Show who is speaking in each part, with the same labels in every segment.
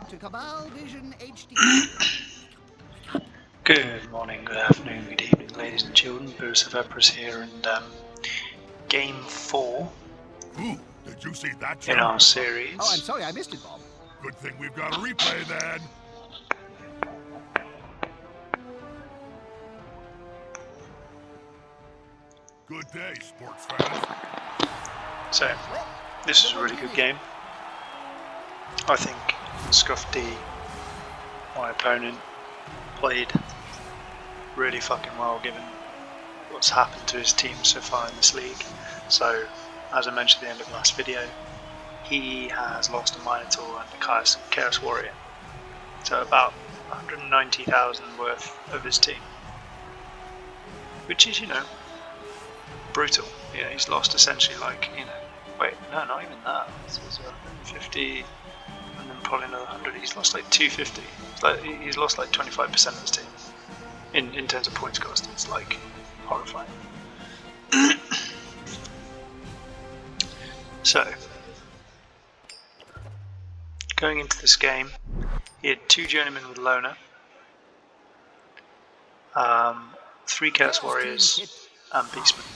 Speaker 1: to Cabal Vision HD.
Speaker 2: Good morning, good afternoon, good evening, ladies and children. Bruce of Raptors here, and Game 4
Speaker 3: Ooh, did you see that,
Speaker 2: in
Speaker 3: Joe?
Speaker 2: our series.
Speaker 1: Oh, I'm sorry, I missed it, Bob.
Speaker 3: Good thing we've got a replay then. Good day, sports fans.
Speaker 2: So, this is a really good game. I think SkuffD, my opponent, played really fucking well given what's happened to his team so far in this league. So, as I mentioned at the end of the last video, he has lost a Minotaur and a Chaos Warrior. So about 190,000 worth of his team. Which is, you know, brutal. Yeah, he's lost essentially like, you know, wait, no, not even that. This was 150 and then probably another 100. He's lost like 250. He's lost like 25% of his team. In terms of points cost, it's like horrifying. So, going into this game, he had 2 Journeymen with Loner, 3 Chaos Warriors, and Beastmen.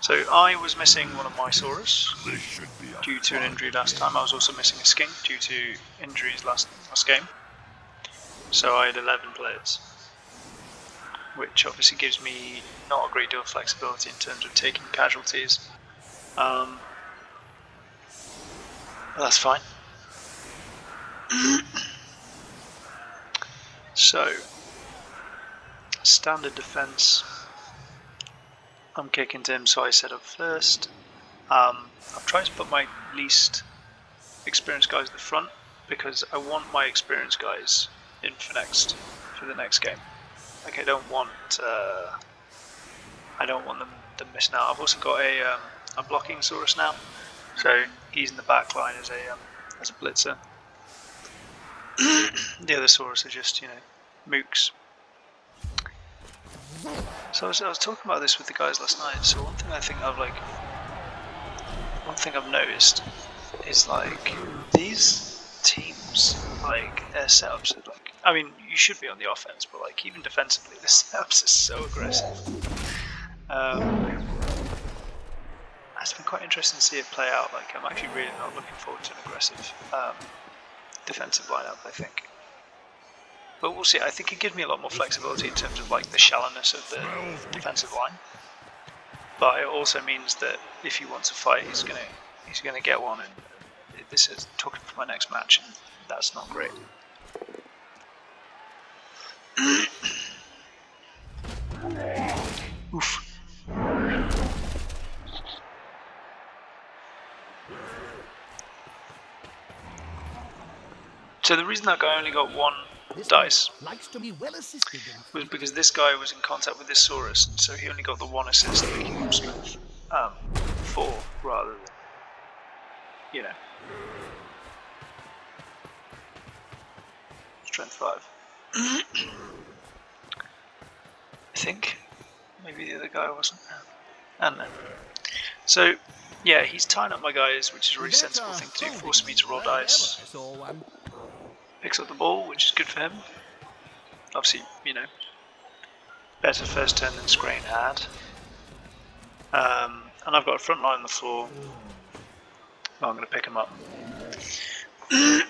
Speaker 2: So I was missing one of my Saurus due to an injury last time. I was also missing a Skink due to injuries last game. So I had 11 players, which obviously gives me not a great deal of flexibility in terms of taking casualties. But that's fine. So, standard defense. I'm kicking to him, so I set up first. I've tried to put my least experienced guys at the front because I want my experienced guys in for the next game. Like I don't want them missing out. I've also got a blocking Saurus now, so he's in the back line as a blitzer. The other Saurus are just, you know, mooks. So I was talking about this with the guys last night. So one thing I've noticed is like these teams, like their setups are like, I mean, you should be on the offense, but like even defensively, the setups are so aggressive. It's been quite interesting to see it play out. Like I'm actually really not looking forward to an aggressive defensive lineup, I think. But we'll see. I think it gives me a lot more flexibility in terms of like the shallowness of the defensive line. But it also means that if he wants a fight, he's gonna get one. And this is talking for my next match, and that's not great. Oof. So the reason that guy only got 1 dice was because this guy was in contact with this Saurus, so he only got the 1 assist, making him strength 4 rather than, you know, strength 5. I think maybe the other guy wasn't. I don't know. So yeah, he's tying up my guys, which is a really sensible thing to do, forcing me to roll dice. Picks up the ball, which is good for him. Obviously, you know, better first turn than Skrain had. And I've got a front line on the floor. Well, I'm going to pick him up. And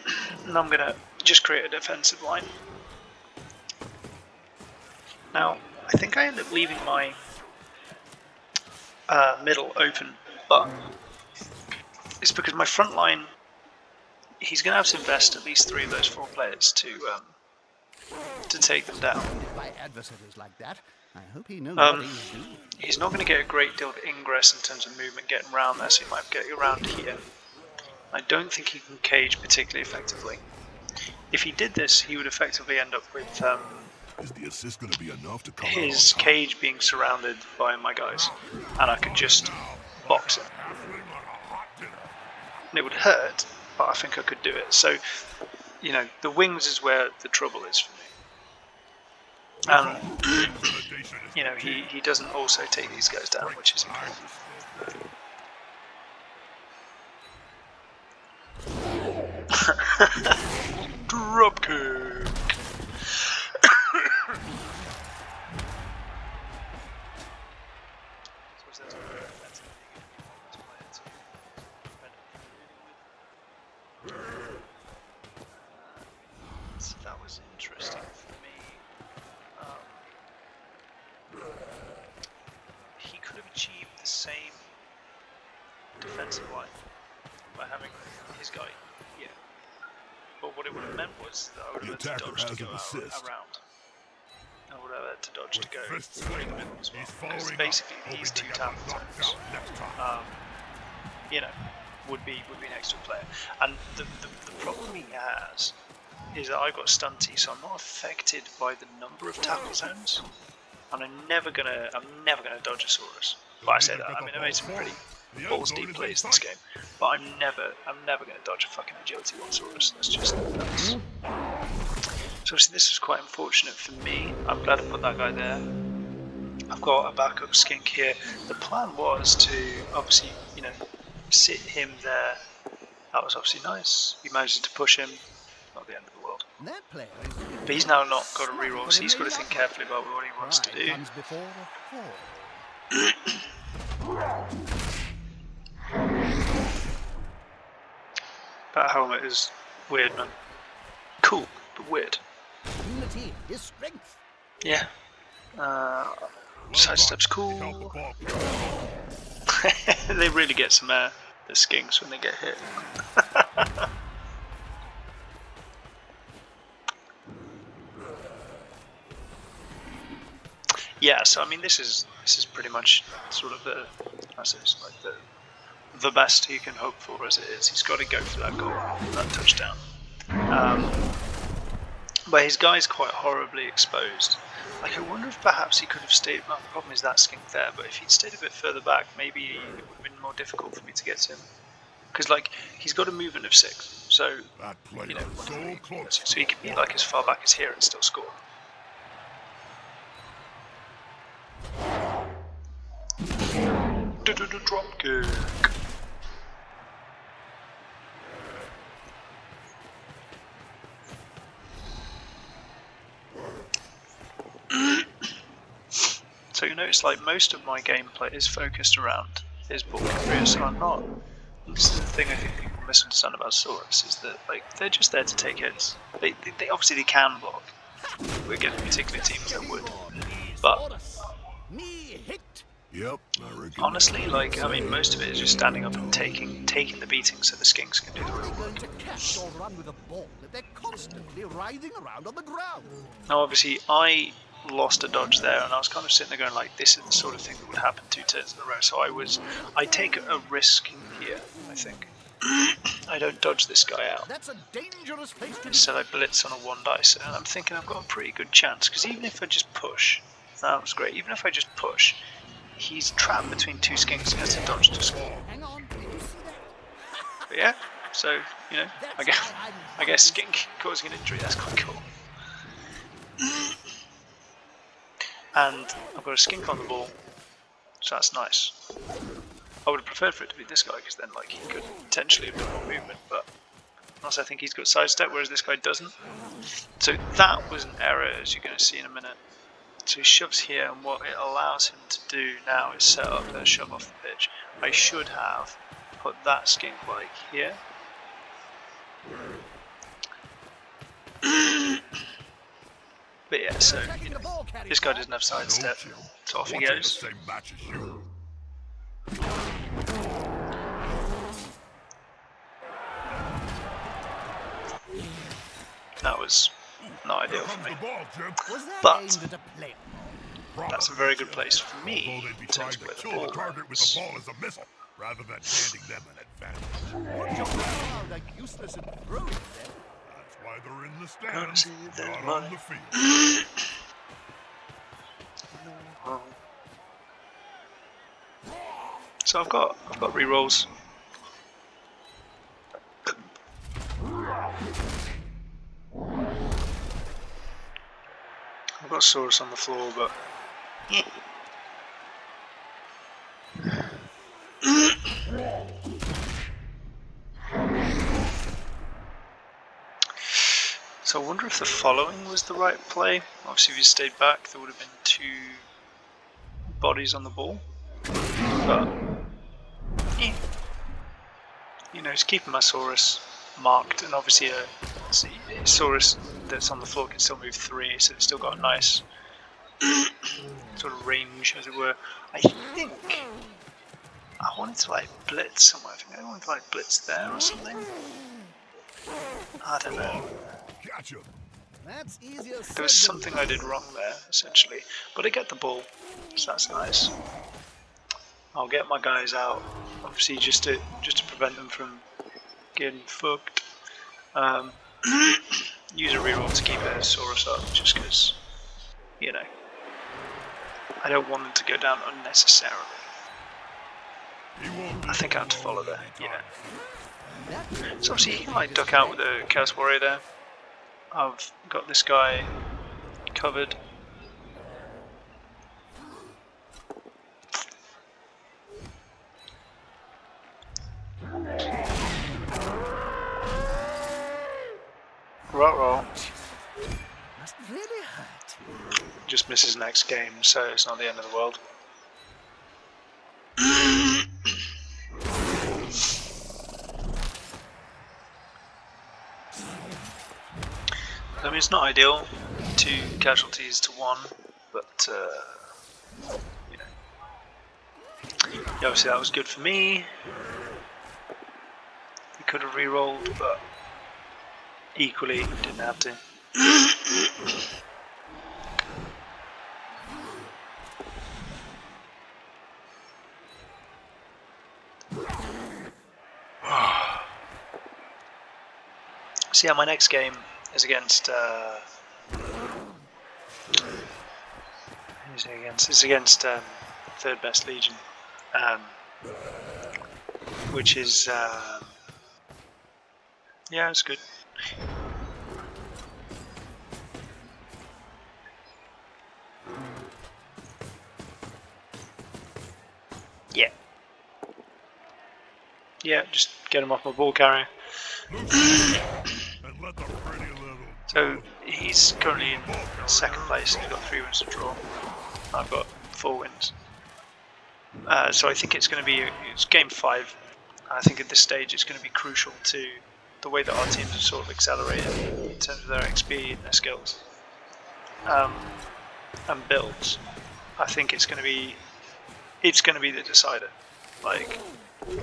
Speaker 2: I'm going to just create a defensive line. Now, I think I end up leaving my middle open, but it's because my front line, he's going to have to invest at least 3 of those 4 players to take them down. He's not going to get a great deal of ingress in terms of movement getting around there, so he might get around here. I don't think he can cage particularly effectively. If he did this, he would effectively end up with
Speaker 3: Is the assist going to be enough to cover
Speaker 2: his cage being surrounded by my guys, and I could just box it. And it would hurt, but I think I could do it. So, you know, the wings is where the trouble is for me. And, you know, he doesn't also take these guys down, which is important. dropkick. So that was interesting for me. He could have achieved the same defensive line by having his guy here. But what it would have meant was that I would have had to dodge to go around. I would have had to dodge to go in the middle as well. Because basically these two tackle zones, you know, would be next to a player. And the problem he has is that I got stunty, so I'm not affected by the number of tackle zones. And I'm never gonna dodge a Saurus. But I say that, I mean I made some pretty balls deep plays this game. But I'm never gonna dodge a fucking agility one Saurus. That's just nuts. So obviously this was quite unfortunate for me. I'm glad I put that guy there. I've got a backup skink here. The plan was to obviously, you know, sit him there. That was obviously nice. You managed to push him. Not the end of the world. But he's now not got a reroll, so he's got to think carefully about what he wants to do. That helmet is weird, man. Cool, but weird. Yeah. Sidestep's cool. They really get some air, the skinks, when they get hit. Yeah, so I mean, this is pretty much sort of the best he can hope for as it is. He's got to go for that goal, that touchdown. But his guy's quite horribly exposed. Like, I wonder if perhaps he could have stayed. Well, the problem is that skink there, but if he'd stayed a bit further back, maybe it would have been more difficult for me to get to him. Because, like, he's got a movement of 6, so you know, so he can be like as far back as here and still score. Drop kick. So you notice, like, most of my gameplay is focused around his ball carrier, so I'm not. This is the thing I think people misunderstand about Saurus, is that, like, they're just there to take hits. They obviously they can block. We're getting particular teams that would, but honestly, like, I mean, most of it is just standing up and taking the beating, so the skinks can do the real work. Now, obviously, I lost a dodge there, and I was kind of sitting there going, like, this is the sort of thing that would happen 2 turns in a row. So I take a risk here, I think. I don't dodge this guy out. Instead, I blitz on a 1 dice, and I'm thinking I've got a pretty good chance, because even if I just push, that was great. Even if I just push, he's trapped between 2 skinks and has to dodge to score. But yeah, so, you know, I guess skink causing an injury, that's quite cool. And I've got a skink on the ball, so that's nice. I would have preferred for it to be this guy, because then, like, he could potentially have done more movement, but also I think he's got sidestep, whereas this guy doesn't. So that was an error, as you're going to see in a minute. So he shoves here, and what it allows him to do now is set up a shove off the pitch. I should have put that skink like here. But yeah, so you know, this guy doesn't have sidestep, so off he goes. That was not ideal for me, but that's a very good place for me to play the ball.
Speaker 3: Rather than handing them an advantage. That's why they're in the stands, not on the field.
Speaker 2: So I've got rerolls. I've got Saurus on the floor, but So I wonder if the following was the right play. Obviously, if he stayed back, there would have been 2 bodies on the ball. But yeah, you know, he's keeping my Saurus marked, and obviously a Saurus that's on the floor can still move 3, so it's still got a nice sort of range, as it were. I think I wanted to like blitz somewhere. I think I wanted to like blitz there or something. I don't know.
Speaker 3: Gotcha.
Speaker 1: That's easier
Speaker 2: There was something I did wrong there, essentially. But I get the ball, so that's nice. I'll get my guys out, obviously, just to prevent them from getting fucked. Use a reroll to keep a Saurus up, just because, you know, I don't want them to go down unnecessarily. I think I have to follow there, yeah. So obviously he can like duck out with a Chaos Warrior there. I've got this guy covered. Roll.
Speaker 1: Must really hurt.
Speaker 2: Just misses next game, so it's not the end of the world. I mean, it's not ideal, 2 casualties to 1, but you know, obviously that was good for me. We could have re-rolled, but equally didn't have to. So yeah, my next game is against it's against Third Best Legion, which is yeah, it's good. Yeah, just get him off my ball carrier. So he's currently in 2nd place. He's got 3 wins to draw. I've got 4 wins. So I think it's going to be it's game 5. I think at this stage it's going to be crucial to the way that our teams have sort of accelerated in terms of their XP and their skills and builds. I think it's going to be the decider. Like,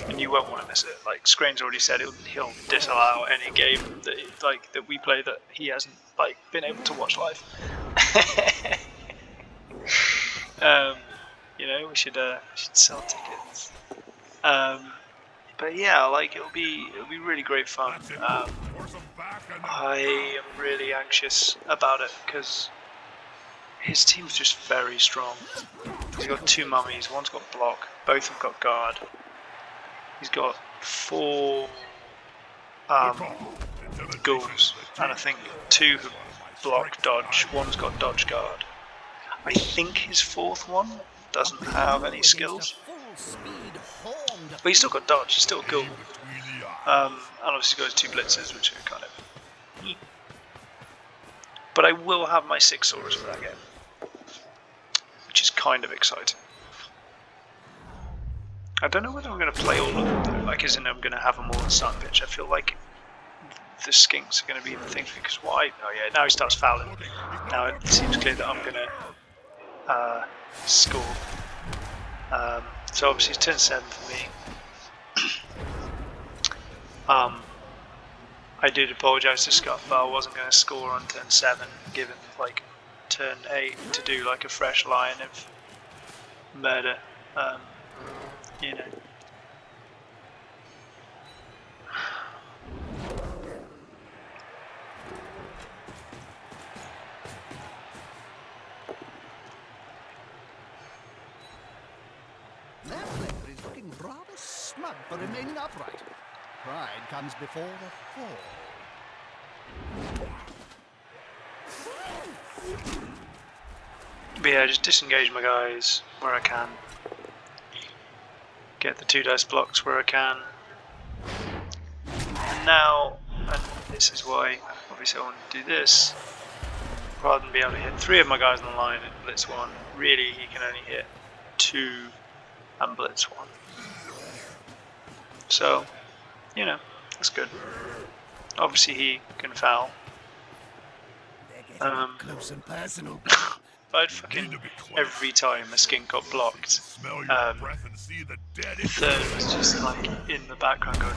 Speaker 2: and you won't want to miss it. Like Skrain's already said, he'll disallow any game that we play that he hasn't been able to watch live. You know, we should sell tickets. But yeah, it'll be really great fun. I am really anxious about it because his team's just very strong. He's got 2 mummies, one's got block, both have got guard. He's got 4 ghouls, and I think 2 have block dodge, one's got dodge guard. I think his 4th one doesn't have any skills, but he's still got dodge, he's still a ghoul. And obviously he's got his 2 blitzers, which are kind of... But I will have my 6 Saurus for that game, which is kind of exciting. I don't know whether I'm going to play all of them though, as in I'm going to have them all in starting pitch. I feel like the skinks are going to be the thing, because why? Oh yeah, now he starts fouling. Now it seems clear that I'm going to score. So obviously it's turn 7 for me. I did apologise to Scuff, but I wasn't going to score on turn 7, given turn 8 to do a fresh line of murder. You know.
Speaker 1: That player is looking rather smug for remaining upright. Pride comes before the fall.
Speaker 2: But yeah, just disengage my guys where I can. Get the 2 dice blocks where I can. And now, this is why, obviously, I want to do this. Rather than be able to hit 3 of my guys on the line and blitz 1, really he can only hit 2 and blitz 1. So, you know, that's good. Obviously he can foul.
Speaker 1: Close and personal.
Speaker 2: But fucking every time a skink got blocked, Third was just like in the background going,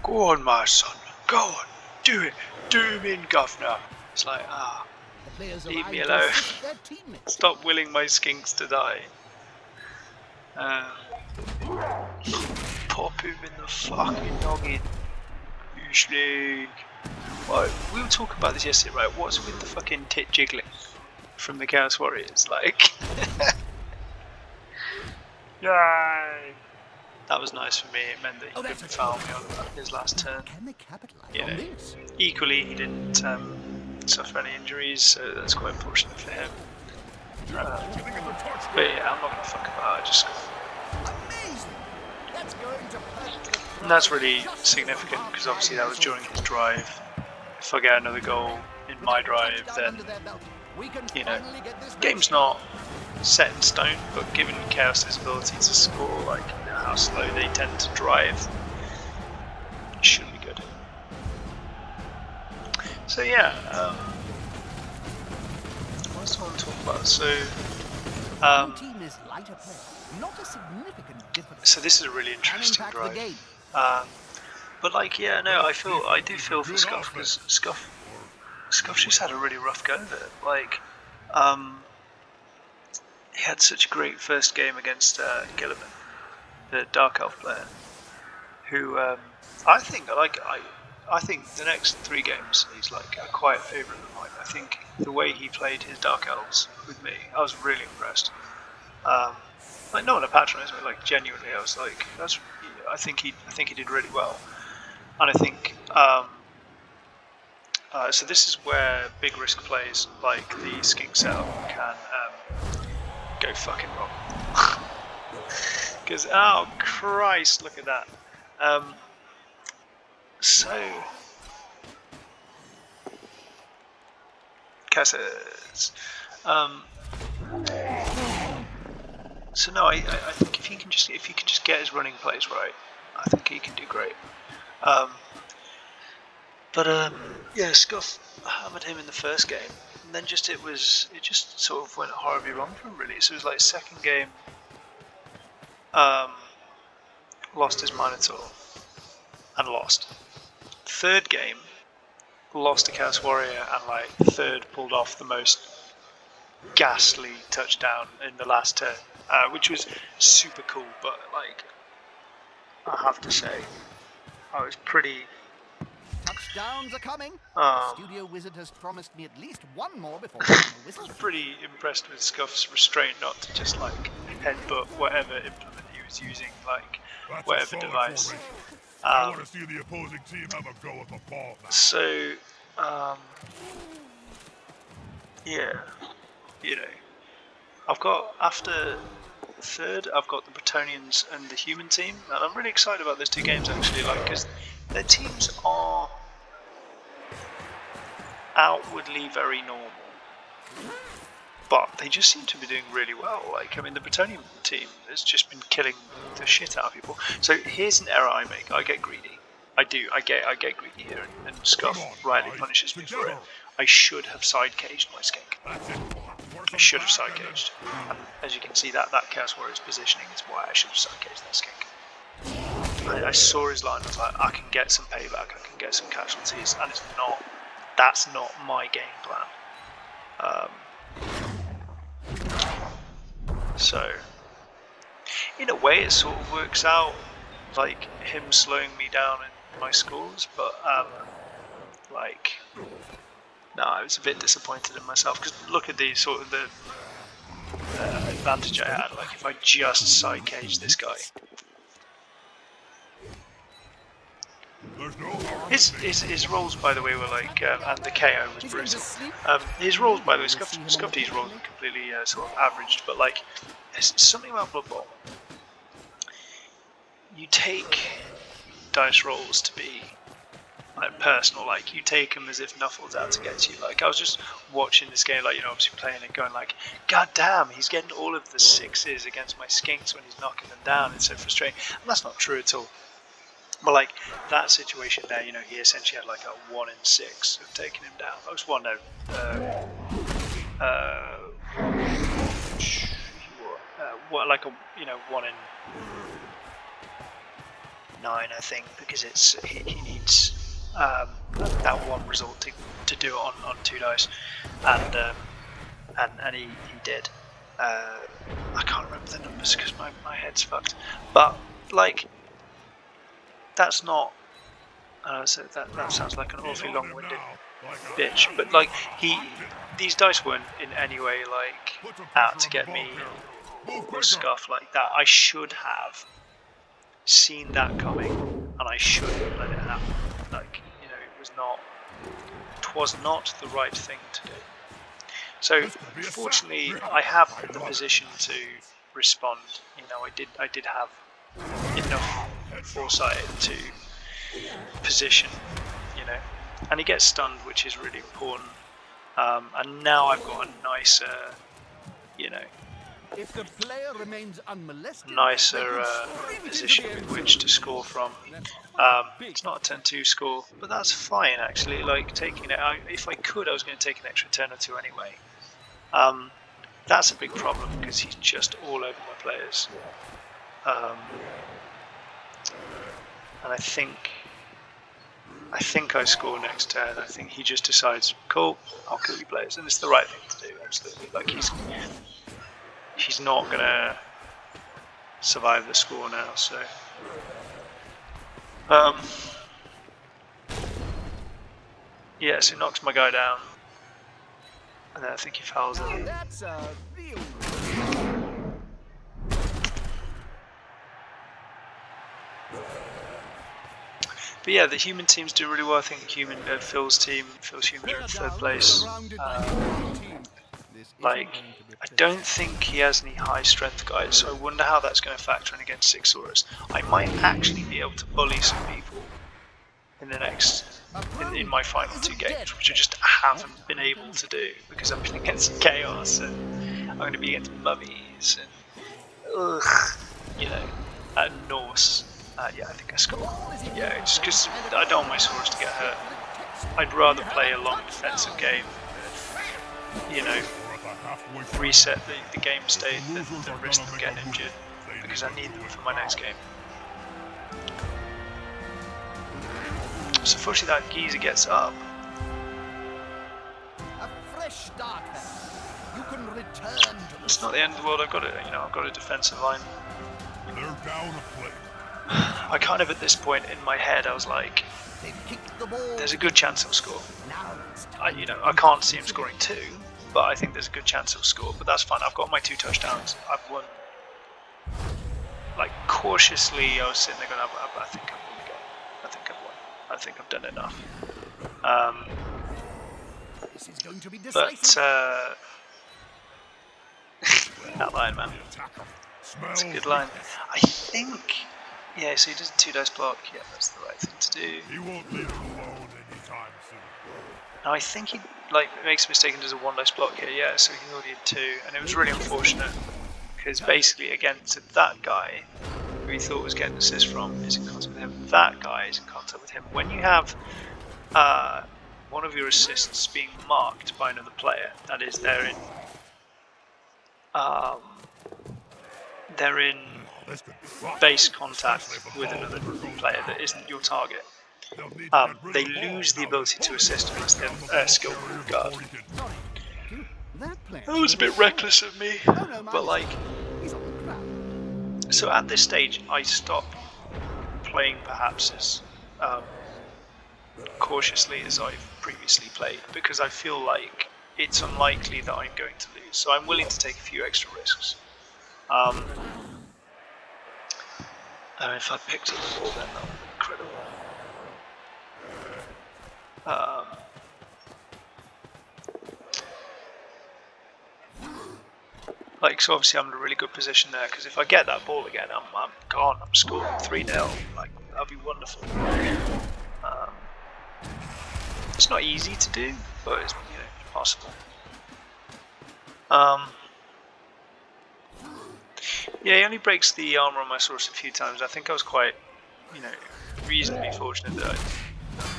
Speaker 2: "Go on, my son, go on, do it, do him in, governor." It's like, leave me alone. Stop willing my skinks to die. Pop him in the fucking noggin. You snake. Right, we were talking about this yesterday, right? What's with the fucking tit jiggling from the Chaos Warriors? Like, yay! That was nice for me. It meant that he couldn't foul me on his last turn. You know, equally, he didn't suffer any injuries, so that's quite fortunate for him. But yeah, I'm not gonna fuck about. I just. And that's really significant because obviously that was during his drive. If I get another goal in my drive, then, you know, game's not set in stone, but given Chaos's ability to score, like, you know, how slow they tend to drive, it should be good. So yeah, what else do I want to talk about? So this is a really interesting drive. But like, yeah, no, I do feel for Skuff, because Skuff just had a really rough go of it. Like, he had such a great first game against Gilliman, the Dark Elf player, who I think the next 3 games he's like a quiet favourite of mine. I think the way he played his Dark Elves with me, I was really impressed. Like, not in a patronising way, like genuinely, I was like, I think he did really well. And I think, so this is where big risk plays like the skink setup can go fucking wrong. Because, oh Christ, look at that. So no, I think if he can just get his running plays right, I think he can do great. Yeah, Skuff hammered him in the first game, and then it just sort of went horribly wrong for him, really. So it was like second game, lost his Minotaur and lost. Third game, lost to Chaos Warrior, and like third pulled off the most ghastly touchdown in the last turn, which was super cool. But like, I have to say, I was pretty.
Speaker 1: Touchdowns are coming. Studio Wizard has promised me at least one more before the whistle.
Speaker 2: I was pretty impressed with Scuff's restraint not to just like headbutt whatever implement he was using, like whatever device.
Speaker 3: I want to see the opposing team have a go at the ball now.
Speaker 2: So, yeah, you know, I've got after third, I've got the Bretonians and the human team, and I'm really excited about those 2 games actually, like, because their teams are outwardly very normal, but they just seem to be doing really well. Like, I mean, the Bretonian team has just been killing the shit out of people. So here's an error I make. I get greedy. I get greedy here, and Scuff rightly punishes me for it. I should have side caged my skink. I should have side caged. And as you can see, that Chaos Warrior's positioning is why I should have side caged that skink. I saw his line, I was like, I can get some payback, I can get some casualties, and that's not my game plan. So, in a way it sort of works out, like him slowing me down in my scores, but like, no, I was a bit disappointed in myself, because look at the sort of the advantage I had, like if I just side caged this guy. His rolls, by the way, were like, and the KO was brutal. His rolls, by the way, SkuffD's rolls were completely sort of averaged, but like, there's something about Blood Bowl. You take dice rolls to be like personal, like you take him as if nothing's out to get you. Like I was just watching this game, like obviously playing it, going like, God damn, he's getting all of the sixes against my skinks when he's knocking them down. It's so frustrating, and that's not true at all. But like that situation there, he essentially had like a 1 in 6 of taking him down. That was 1 no. 1 in 9, I think, because he needs that one result to do it on 2 dice, and he did. I can't remember the numbers because my head's fucked, but like that's not. So that sounds like an awfully long-winded bitch, but like these dice weren't in any way like out to get me or Skuff like that. I should have seen that coming, and I shouldn't let it happen. Like it was not the right thing to do. So fortunately, I have the position to respond. I did have enough foresight to position, and he gets stunned, which is really important. And now I've got a nicer,
Speaker 1: if the player remains unmolested,
Speaker 2: position with which to score from. It's not a turn 2 score, but that's fine actually. Like taking it, if I could, I was going to take an extra turn or 2 anyway. That's a big problem because he's just all over my players. And I think I score next turn. I think he just decides, cool, I'll kill you players, and it's the right thing to do. Absolutely, like he's not gonna survive the score now. So, yeah, so he knocks my guy down, and then I think he fouls it.
Speaker 1: that's a real.
Speaker 2: But yeah, the human teams do really well. I think Phil's humans are in 3rd place. Like, I don't think he has any high strength guys, so I wonder how that's going to factor in against Sixsaurus. I might actually be able to bully some people in the in my final 2 games, which I just haven't been able to do because I've been against Chaos and I'm going to be against Mummies and Norse. Yeah, I think I scored. Yeah, just because I don't want my Saurus to get hurt. I'd rather play a long defensive game, reset the game state than risk them getting injured, because I need them for my next game. So fortunately that geezer gets up.
Speaker 1: A fresh start. You can return to
Speaker 2: It's not the end of the world. I've got a defensive line.
Speaker 3: They're down a plate.
Speaker 2: I kind of, at this point in my head, I was like, there's a good chance he'll score. I can't see him scoring 2, but I think there's a good chance he'll score. But that's fine. I've got my 2 touchdowns. I've won. Like, cautiously, I was sitting there going, I think I've won the game. I think I've won. I think I've done enough.
Speaker 1: This is going to be
Speaker 2: But that line, man. It's a good line. I think. Yeah, so he does a 2 dice block. Yeah, that's the right thing to do.
Speaker 3: He won't leave him alone anytime soon.
Speaker 2: Now I think he makes a mistake and does a 1 dice block here. Yeah, so he already had 2, and it was really unfortunate because basically against that guy who he thought was getting assist from is in contact with him. That guy is in contact with him. When you have one of your assists being marked by another player, that is, they're in base contact with another player that isn't your target, they lose the ability to assist unless they have skill guard. That was a bit reckless of me, but like, so at this stage I stop playing perhaps as cautiously as I've previously played, because I feel like it's unlikely that I'm going to lose, so I'm willing to take a few extra risks. If I picked up the ball then, that would be incredible. So obviously I'm in a really good position there, because if I get that ball again, I'm gone. I'm scoring 3-0. Like, that'd be wonderful. It's not easy to do, but it's possible. Yeah, he only breaks the armor on my source a few times. I think I was quite, reasonably fortunate that I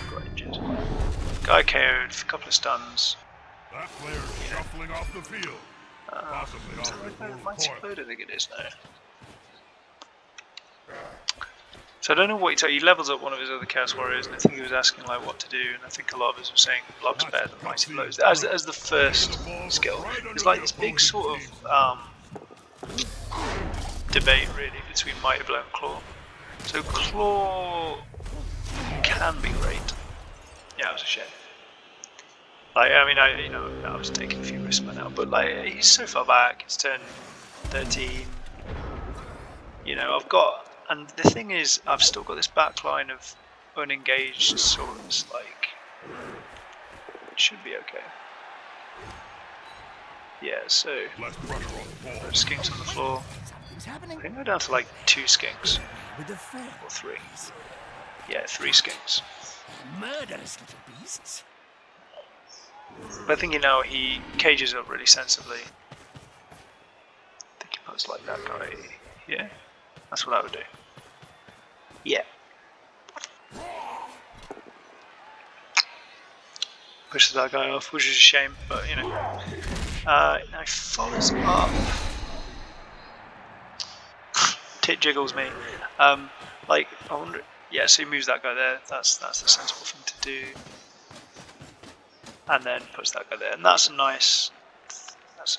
Speaker 2: got injured. Guy KO'd, a couple of stuns.
Speaker 3: That player's shuffling off the field. Possibly off his own
Speaker 2: Mighty
Speaker 3: court.
Speaker 2: Bird, I think it is now. So I don't know what he levels up one of his other Chaos Warriors, and I think he was asking like what to do, and I think a lot of us were saying blocks better than Mighty Blows as the first skill. It's like this big sort of debate really between Mighty Blow and Claw. So Claw can be great. Yeah, it was a shame. Like, I mean, I was taking a few risks by now, but like, he's so far back. It's turn 13. I've got, and the thing is, I've still got this backline of unengaged swords. Like, it should be okay. Yeah, so skinks on the floor. I can go down to like 2 skinks or 3. Yeah, 3 skinks.
Speaker 1: Murderous little beasts.
Speaker 2: But I think he cages up really sensibly. I think he puts like that guy. Yeah, that's what I would do. Yeah. Pushes that guy off, which is a shame, but now he follows up. Tit jiggles me. Like, I wonder. Yeah, so he moves that guy there. That's the sensible thing to do. And then puts that guy there, and that's a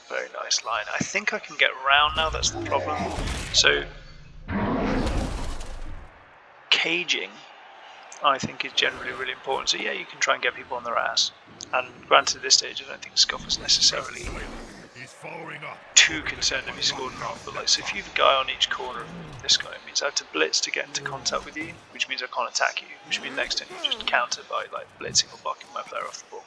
Speaker 2: very nice line. I think I can get around now. That's the problem. So caging, I think, is generally really important. So yeah, you can try and get people on their ass. And granted, at this stage, I don't think Scuff is necessarily too concerned if he scored or not. But like, so if you have a guy on each corner of this guy, it means I have to blitz to get into contact with you, which means I can't attack you, which means next turn you just counter by like blitzing or blocking my player off the ball.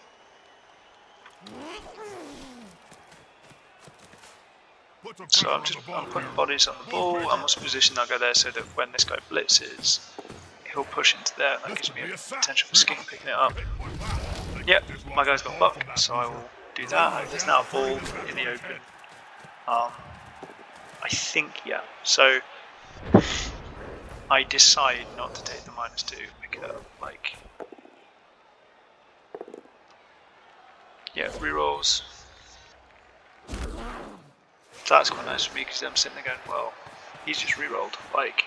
Speaker 2: So I'm putting bodies on the ball. I must position that guy there so that when this guy blitzes, he'll push into there, and that gives me a potential for skink picking it up. Yep, my guy's got buck, so I will do that. There's now a ball in the open. I think, yeah. So I decide not to take the -2, pick it up, like. Yeah, rerolls. That's quite nice for me because I'm sitting there going, well, he's just rerolled. Like,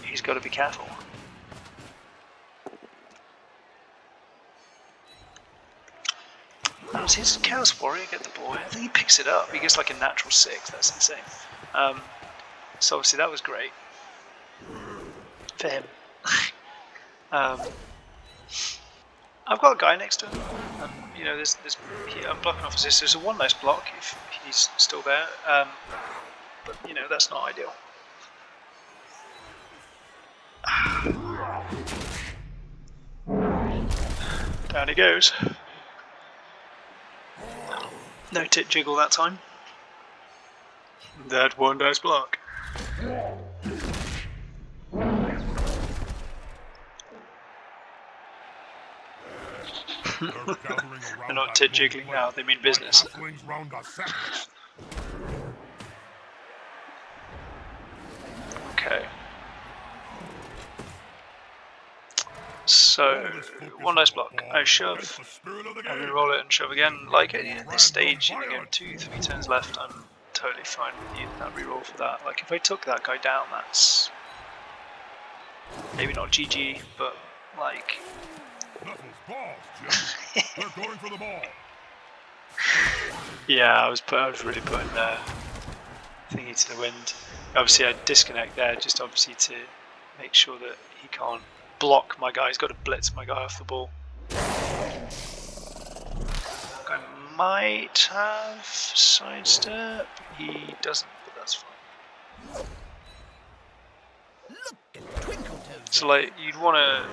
Speaker 2: he's got to be careful. How does his Chaos Warrior get the ball? I think he picks it up. He gets like a natural 6. That's insane. So obviously that was great for him. I've got a guy next to him, and I'm blocking off assist. There's a 1 nice block if he's still there, but that's not ideal. Down he goes. No tit jiggle that time. That 1 dice block. They're not tit jiggling now, they mean business. Okay. So, 1 dice block. I shove, I re-roll it and shove again. Like at this stage, you have 2-3 turns left, I'm totally fine with using that re-roll for that. Like if I took that guy down, that's maybe not GG, but like.
Speaker 3: They're going for the ball.
Speaker 2: Yeah, I was really putting thingy to the wind. Obviously, I disconnect there, just obviously to make sure that he can't block my guy. He's got to blitz my guy off the ball. I might have sidestep. He doesn't, but that's fine. So like, you'd want to,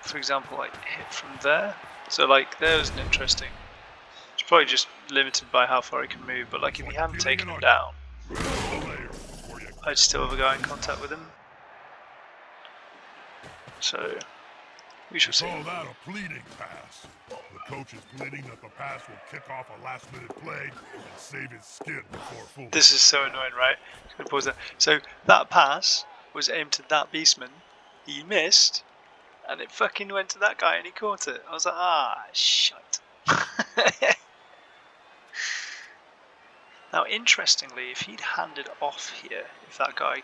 Speaker 2: for example, like hit from there. So like, there's an interesting. It's probably just limited by how far he can move. But like, if you hadn't taken him down, I'd still have a guy in contact with him. So We shall see.
Speaker 3: Call that a pleading pass. The coach is pleading that the pass will kick off a last-minute play and save his skin before full.
Speaker 2: This is so annoying, right? Just gonna pause there. So that pass was aimed at that beastman. He missed, and it fucking went to that guy, and he caught it. I was like, ah, shite. Now, interestingly, if he'd handed off here, if that guy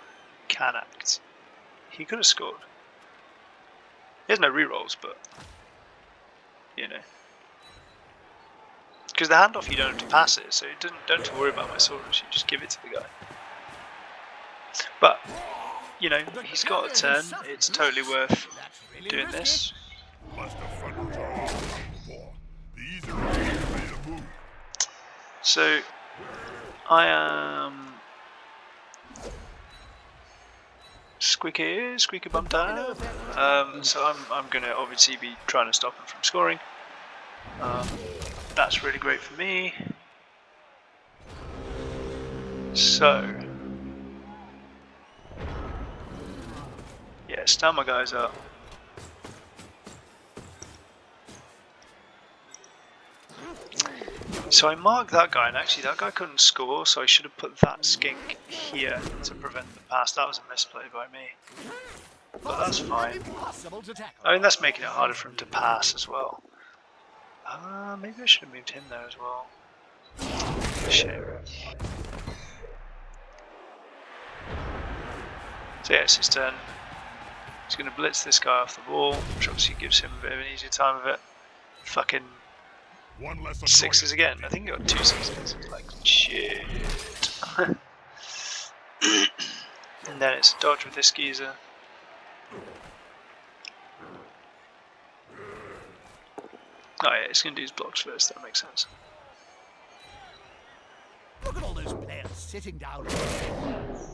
Speaker 2: can act, he could have scored. He has no rerolls, but you know, because the handoff you don't have to pass it, so you don't have to worry about my Saurus. You just give it to the guy. But you know, he's got a turn. It's totally worth doing this. So I am squeaky bumped out. So I'm gonna obviously be trying to stop him from scoring. That's really great for me. So yeah, stand my guys up. So I marked that guy, and actually that guy couldn't score, so I should have put that skink here to prevent the pass. That was a misplay by me, but that's fine. I mean, that's making it harder for him to pass as well. Maybe I should have moved him there as well. Shame. So yeah, it's his turn. He's going to blitz this guy off the ball, which obviously gives him a bit of an easier time of it. Fucking sixes again. I think he got 2 sixes. Like, shit. And then it's a dodge with this geezer. Oh yeah, he's going to do his blocks first. That makes sense.
Speaker 1: Look at all those players sitting down.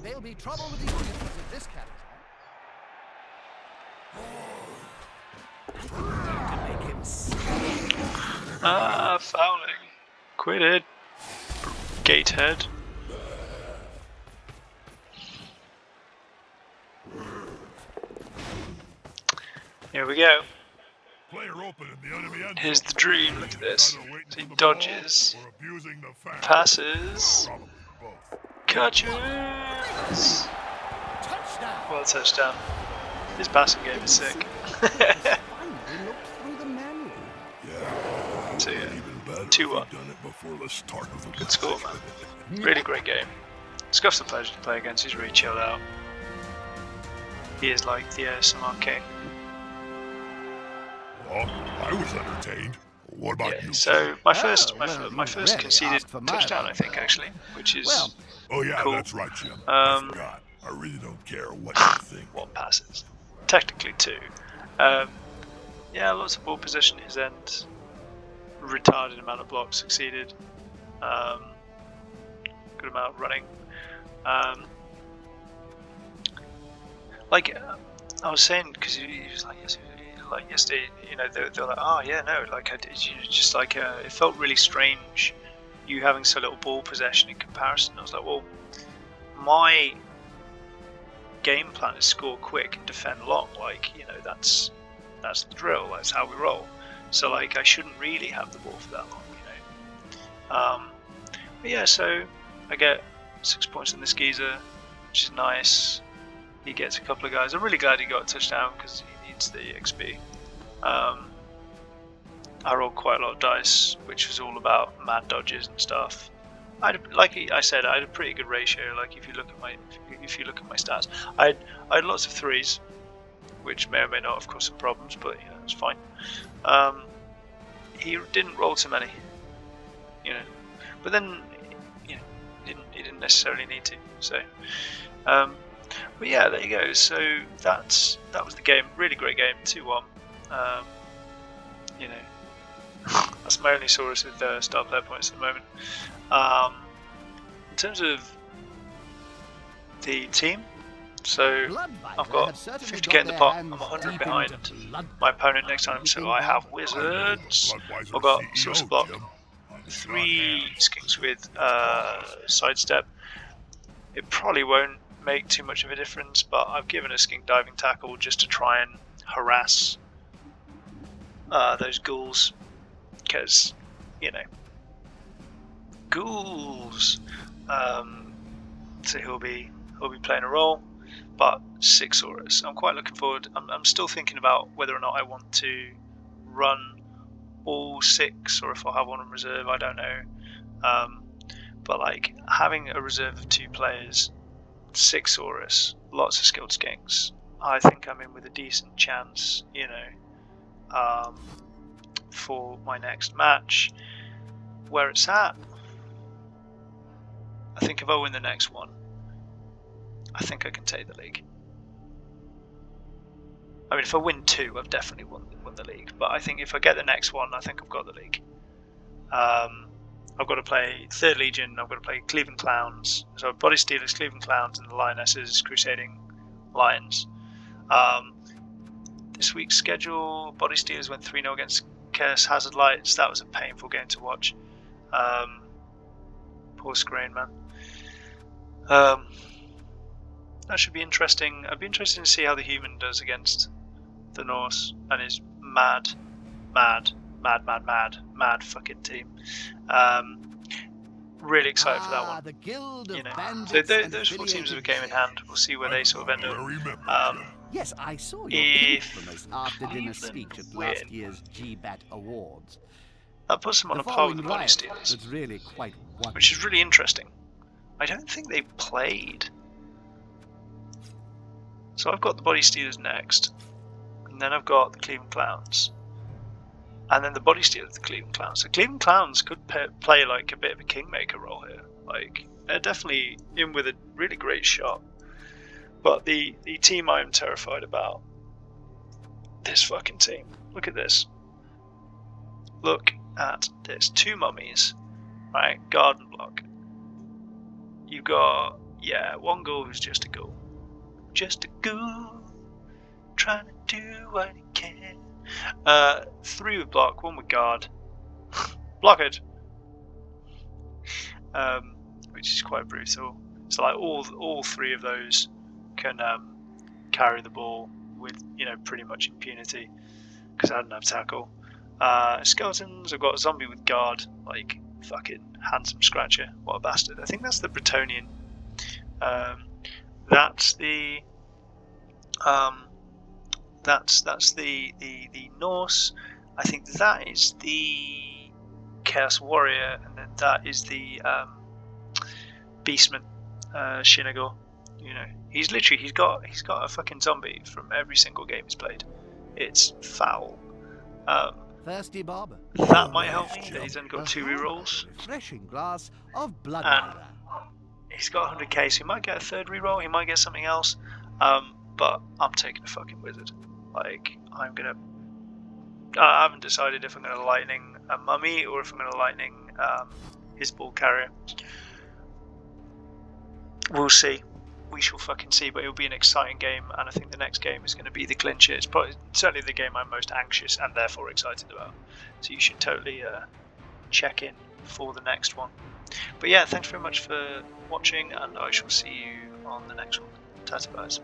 Speaker 1: There'll be trouble with the Union if this carries on.
Speaker 2: Fouling. Quit it. Gatehead. Here we go. Here's the dream. Look at this. So he dodges, passes, catches. Well, touchdown. His passing game is sick. So yeah, 2-1. Good score, man. Really great game. Scuff's a pleasure to play against. He's really chilled out. He is like the ASMR king.
Speaker 3: Well, I was entertained. What about you?
Speaker 2: So my first conceded touchdown, I think, actually, which is
Speaker 3: oh yeah,
Speaker 2: cool.
Speaker 3: That's right, Jim. I forgot. I really don't care what you think.
Speaker 2: 1 passes, technically 2. Yeah, lots of ball possession at his end. Retarded amount of blocks succeeded. Good amount of running. Like I was saying, because he was like, like yesterday, you know, they were like, oh yeah, no, like just like it felt really strange, you having so little ball possession in comparison. I was like, well, my game plan is score quick and defend long. Like, you know, that's the drill. That's how we roll. So like, I shouldn't really have the ball for that long, you know. But yeah, so I get 6 points in this geezer, which is nice. He gets a couple of guys. I'm really glad he got a touchdown because he needs the XP. I rolled quite a lot of dice, which was all about mad dodges and stuff. Like I said, I had a pretty good ratio. Like if you look at my stats, I had lots of 3s, which may or may not have caused some problems, but you know, it's fine. He didn't roll too many, you know, but then you know, he didn't necessarily need to. So. But yeah, there you go. So that was the game. Really great game. 2-1. You know, that's my only Saurus with start player points at the moment. In terms of the team, so I've got 50k in the pot. I'm 100 behind my opponent next time. So I have wizards. I've got source block, 3 skinks with sidestep. It probably won't make too much of a difference, but I've given a skink diving tackle just to try and harass those ghouls, because you know, ghouls. So he'll be playing a role, but 6 Saurus. I'm quite looking forward. I'm still thinking about whether or not I want to run all 6 or if I'll have one in reserve. I don't know. But like having a reserve of 2 players, 6 Saurus, lots of skilled skinks. I think I'm in with a decent chance, you know, for my next match. Where it's at, I think if I win the next one, I think I can take the league. I mean, if I win 2, I've definitely won the league. But I think if I get the next one, I think I've got the league. I've got to play 3rd Legion, I've got to play Cleveland Clowns. So Body Stealers, Cleveland Clowns, and the Lionesses, Crusading Lions. This week's schedule, Body Stealers went 3-0 against Chaos Hazard Lights. That was a painful game to watch. Poor Skrain, man. That should be interesting. I'd be interested to see how the human does against the Norse and his mad fucking team. Really excited for that one.
Speaker 1: The Guild of
Speaker 2: You know,
Speaker 1: Bandits
Speaker 2: so
Speaker 1: and
Speaker 2: those 4 teams have a game in
Speaker 1: Affiliated
Speaker 2: hand. We'll see where they sort of end up.
Speaker 1: Yes, I saw your
Speaker 2: If
Speaker 1: infamous after-dinner speech at
Speaker 2: Cleveland
Speaker 1: last
Speaker 2: win,
Speaker 1: year's GBAT Awards.
Speaker 2: that puts them on
Speaker 1: The
Speaker 2: a par with
Speaker 1: following
Speaker 2: the Body
Speaker 1: riot
Speaker 2: Stealers,
Speaker 1: was really quite wonderful.
Speaker 2: which is really interesting. I don't think they've played. So I've got the Body Stealers next, and then I've got the Cleveland Clowns, and then the Body Stealers, the Cleveland Clowns. So Cleveland Clowns could play like a bit of a kingmaker role here. Like they're definitely in with a really great shot. But the team I'm terrified about, this fucking team. Look at this. Look at this. 2 mummies, right? Garden block. You got, yeah, 1 ghoul who's just a ghoul. Just a ghoul, trying to do what he can. 3 with block, 1 with guard. Block it. Which is quite brutal. So like all 3 of those can carry the ball with, you know, pretty much impunity because I didn't have tackle. Skeletons, I've got a zombie with guard, like fucking handsome scratcher. What a bastard! I think that's the Bretonian. That's the that's the Norse. I think that is the Chaos Warrior, and then that is the Beastman, Shinagor. You know, he's got a fucking zombie from every single game he's played. It's foul.
Speaker 1: Thirsty barber.
Speaker 2: That might help me. That he's only got 2 rerolls.
Speaker 1: Refreshing glass of blood.
Speaker 2: And he's got 100k, so he might get a 3rd reroll. He might get something else. But I'm taking a fucking wizard. Like I haven't decided if I'm gonna lightning a mummy or if I'm gonna lightning his ball carrier. We'll see. We shall fucking see, but it'll be an exciting game, and I think the next game is going to be the clincher. It's probably certainly the game I'm most anxious and therefore excited about. So you should totally check in for the next one. But yeah, thanks very much for watching, and I shall see you on the next one. Ta-ta, guys.